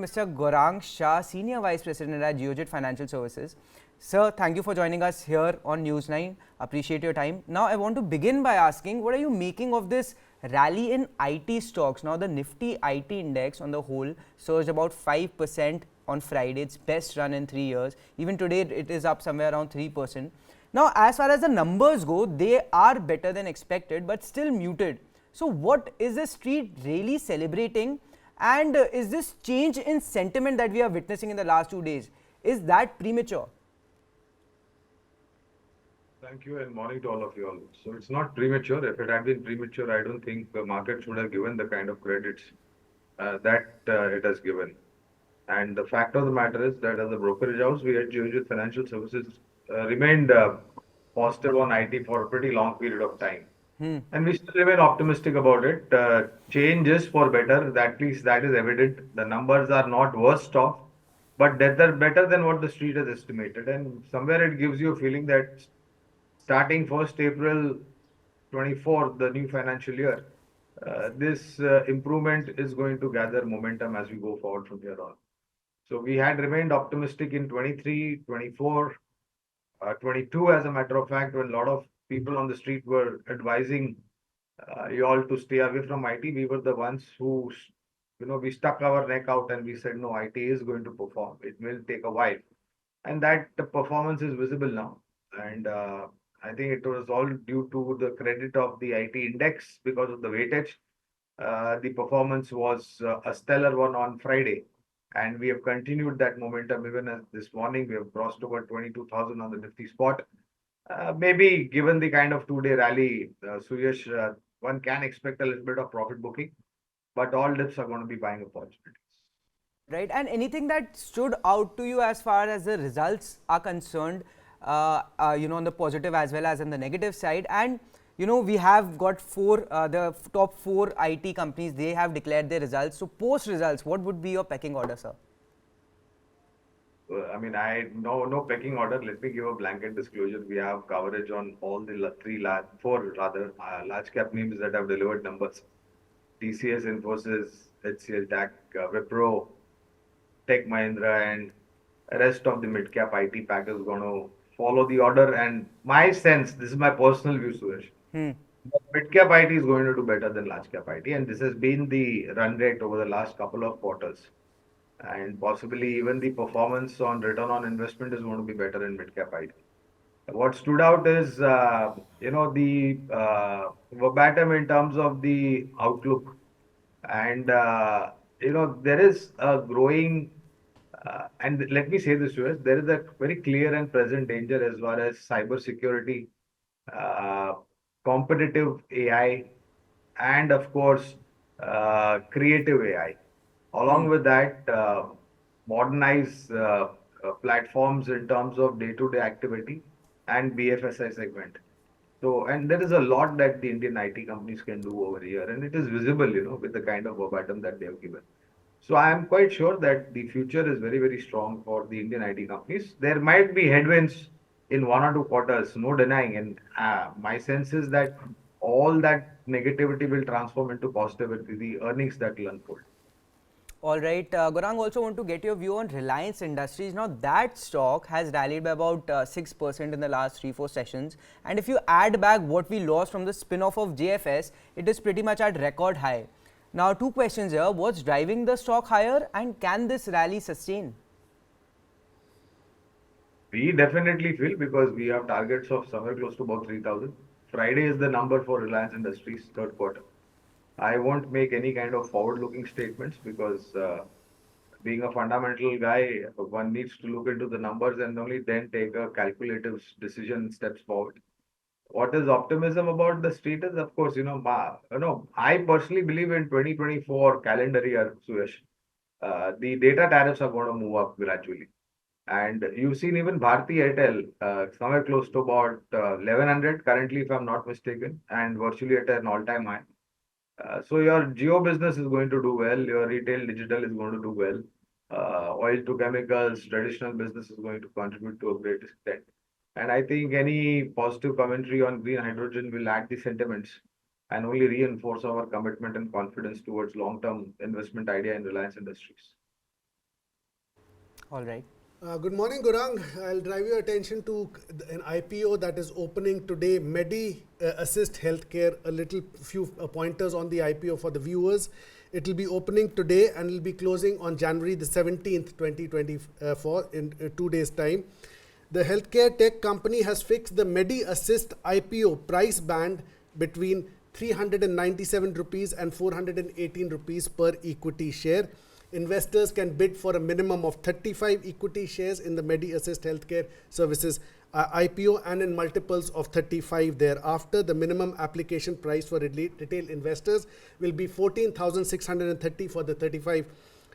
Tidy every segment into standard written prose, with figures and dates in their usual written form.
Mr. Gaurang Shah, Senior Vice President at Geojit Financial Services. Sir, thank you for joining us here on News9. Appreciate your time. Now, I want to begin by asking, what are you making of this rally in IT stocks? Now, the Nifty IT index on the whole surged about 5% on Friday, its best run in 3 years. Even today, it is up somewhere around 3%. Now, as far as the numbers go, they are better than expected, but still muted. So, what is the street really celebrating? And is this change in sentiment that we are witnessing in the last 2 days, is that premature? Thank you and morning to all of you all. So it's not premature. If it had been premature, I don't think the market should have given the kind of credits that it has given. And the fact of the matter is that as a brokerage house, we at Geojit Financial Services remained positive on IT for a pretty long period of time. And we still remain optimistic about it. Change is for better. At least that is evident. The numbers are not worst off, but they're better than what the street has estimated. And somewhere it gives you a feeling that starting 1st April 24, the new financial year, this improvement is going to gather momentum as we go forward from here on. So we had remained optimistic in 23, 24, 22, as a matter of fact, when a lot of people on the street were advising you all to stay away from IT. We were the ones who, we stuck our neck out and we said, no, IT is going to perform. It will take a while. And that performance is visible now. And I think it was all due to the credit of the IT index because of the weightage. The performance was a stellar one on Friday. And we have continued that momentum even as this morning. We have crossed over 22,000 on the Nifty spot. Maybe given the kind of 2-day rally, Suyash, one can expect a little bit of profit booking, but all dips are going to be buying opportunities. Right, and anything that stood out to you as far as the results are concerned, on the positive as well as on the negative side? And we have got the top 4 IT companies, they have declared their results. So post results, what would be your pecking order, sir? I mean, no pecking order. Let me give a blanket disclosure. We have coverage on all the four large cap names that have delivered numbers. TCS, Infosys, HCL, TAC, Wipro, Tech Mahindra, and rest of the mid-cap IT pack is going to follow the order. And my sense, this is my personal view, Suyash, mid-cap IT is going to do better than large-cap IT. And this has been the run rate over the last couple of quarters. And possibly even the performance on return on investment is going to be better in mid-cap IT. What stood out is, the verbatim in terms of the outlook. And, there is a growing, and let me say this to us, there is a very clear and present danger as far as cyber security, competitive AI, and of course, creative AI. Along with that, modernize platforms in terms of day-to-day activity and BFSI segment. So, and there is a lot that the Indian IT companies can do over here, and it is visible, with the kind of verbatim that they have given. So, I am quite sure that the future is very, very strong for the Indian IT companies. There might be headwinds in 1 or 2 quarters, no denying, and my sense is that all that negativity will transform into positivity, the earnings that will unfold. All right, Gaurang, also want to get your view on Reliance Industries. Now, that stock has rallied by about 6% in the last 3-4 sessions. And if you add back what we lost from the spin-off of JFS, it is pretty much at record high. Now, 2 questions here. What's driving the stock higher, and can this rally sustain? We definitely feel, because we have targets of somewhere close to about 3,000. Friday is the number for Reliance Industries, third quarter. I won't make any kind of forward-looking statements because being a fundamental guy, one needs to look into the numbers and only then take a calculative decision steps forward. What is optimism about the street is, of course, I personally believe in 2024 calendar year, Suyash, the data tariffs are going to move up gradually. And you've seen even Bharti Airtel somewhere close to about 1100 currently, if I'm not mistaken, and virtually at an all-time high. So your geo business is going to do well. Your retail digital is going to do well. Oil to chemicals, traditional business is going to contribute to a great extent. And I think any positive commentary on green hydrogen will add the sentiments and only reinforce our commitment and confidence towards long-term investment idea in Reliance Industries. All right. Good morning, Gaurang. I'll drive your attention to an IPO that is opening today, Medi Assist Healthcare. A little few pointers on the IPO for the viewers. It will be opening today and will be closing on January the 17th, 2024, in 2 days' time. The healthcare tech company has fixed the Medi Assist IPO price band between 397 rupees and 418 rupees per equity share. Investors can bid for a minimum of 35 equity shares in the Medi Assist Healthcare Services IPO and in multiples of 35 thereafter. The minimum application price for retail investors will be 14,630 for the 35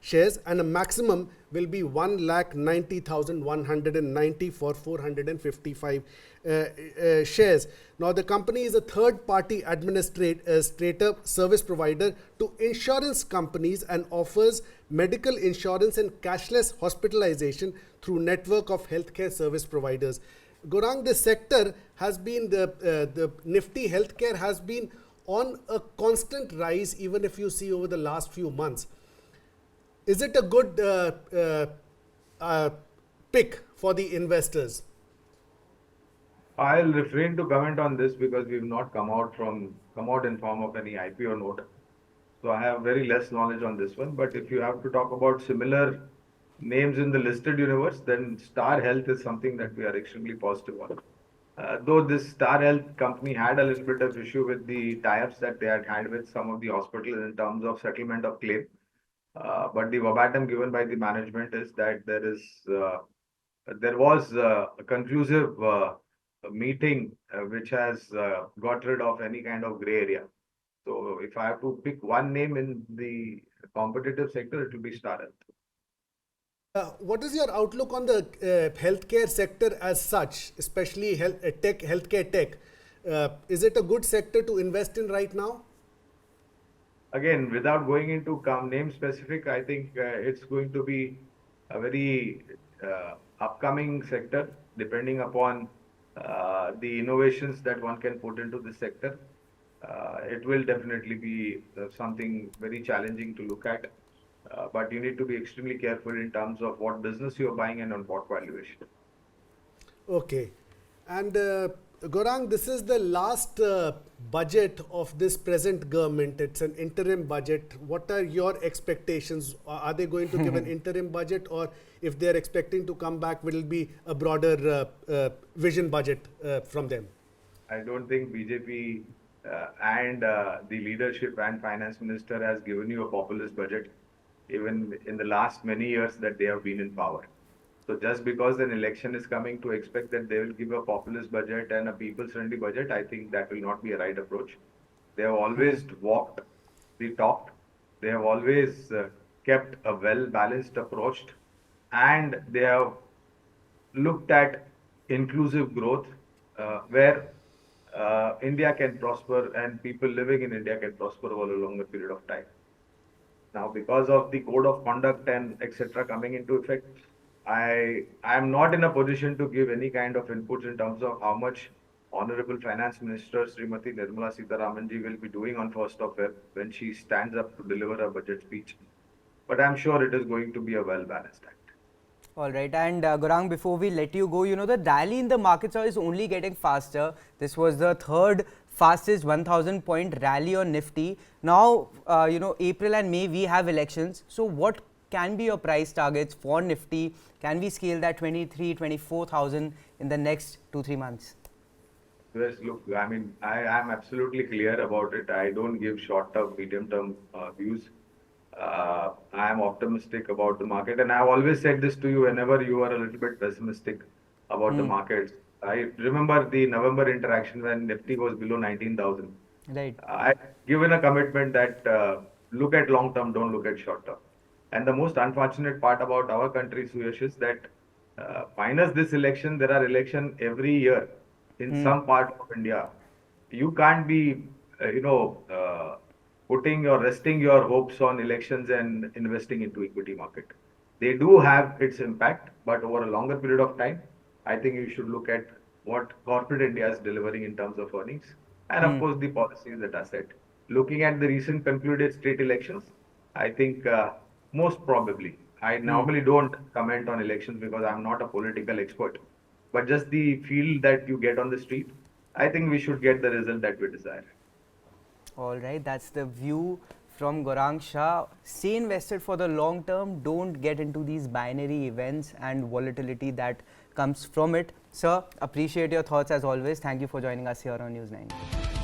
shares, and a maximum will be 1,90,190 for 455 shares. Now, the company is a third-party administrator service provider to insurance companies and offers medical insurance and cashless hospitalization through network of healthcare service providers. Gaurang, this sector has been the Nifty healthcare has been on a constant rise, even if you see over the last few months. Is it a good pick for the investors? I'll refrain to comment on this because we've not come out in form of any IPO note. So I have very less knowledge on this one. But if you have to talk about similar names in the listed universe, then Star Health is something that we are extremely positive on. Though this Star Health company had a little bit of issue with the tie-ups that they had with some of the hospitals in terms of settlement of claim. But the verbatim given by the management is that there was a conclusive meeting which has got rid of any kind of gray area. So if I have to pick one name in the competitive sector, it will be Star Health. What is your outlook on the healthcare sector as such, especially healthcare tech? Is it a good sector to invest in right now? Again, without going into name specific, I think it's going to be a very upcoming sector, depending upon the innovations that one can put into the sector. It will definitely be something very challenging to look at, but you need to be extremely careful in terms of what business you're buying and on what valuation. Okay. And Gaurang, this is the last budget of this present government. It's an interim budget. What are your expectations? Are they going to give an interim budget, or if they're expecting to come back, will it be a broader vision budget from them? I don't think BJP and the leadership and finance minister has given you a populist budget, even in the last many years that they have been in power. So just because an election is coming, to expect that they will give a populist budget and a people-friendly budget, I think that will not be a right approach. They have always walked the talk. They have always kept a well-balanced approach, and they have looked at inclusive growth where India can prosper and people living in India can prosper over a longer period of time. Now, because of the code of conduct and etc. coming into effect, I am not in a position to give any kind of inputs in terms of how much Honorable Finance Minister Srimati Nirmala Sitharamanji will be doing on 1st of Feb when she stands up to deliver a budget speech. But I'm sure it is going to be a well-balanced act. All right, and Gaurang, before we let you go, the rally in the markets is only getting faster. This was the third fastest 1,000 point rally on Nifty. Now, April and May we have elections. So what can be your price targets for Nifty? Can we scale that 23, 24,000 in the next 2-3 months? Yes, look, I mean, I am absolutely clear about it. I don't give short-term, medium-term views. I am optimistic about the market, and I've always said this to you whenever you are a little bit pessimistic about the markets. I remember the November interaction when Nifty was below 19,000. Right. I've given a commitment that look at long-term, don't look at short-term. And the most unfortunate part about our country, Suyash, is that minus this election, there are elections every year in some part of India. You can't be, resting your hopes on elections and investing into equity market. They do have its impact, but over a longer period of time, I think you should look at what corporate India is delivering in terms of earnings, and of course the policies that are set. Looking at the recent concluded state elections, I think most probably I normally don't comment on elections because I'm not a political expert. But just the feel that you get on the street, I think we should get the result that we desire. All right, that's the view from Gaurang Shah. Stay invested for the long term. Don't get into these binary events and volatility that comes from it. Sir, appreciate your thoughts as always. Thank you for joining us here on News 9.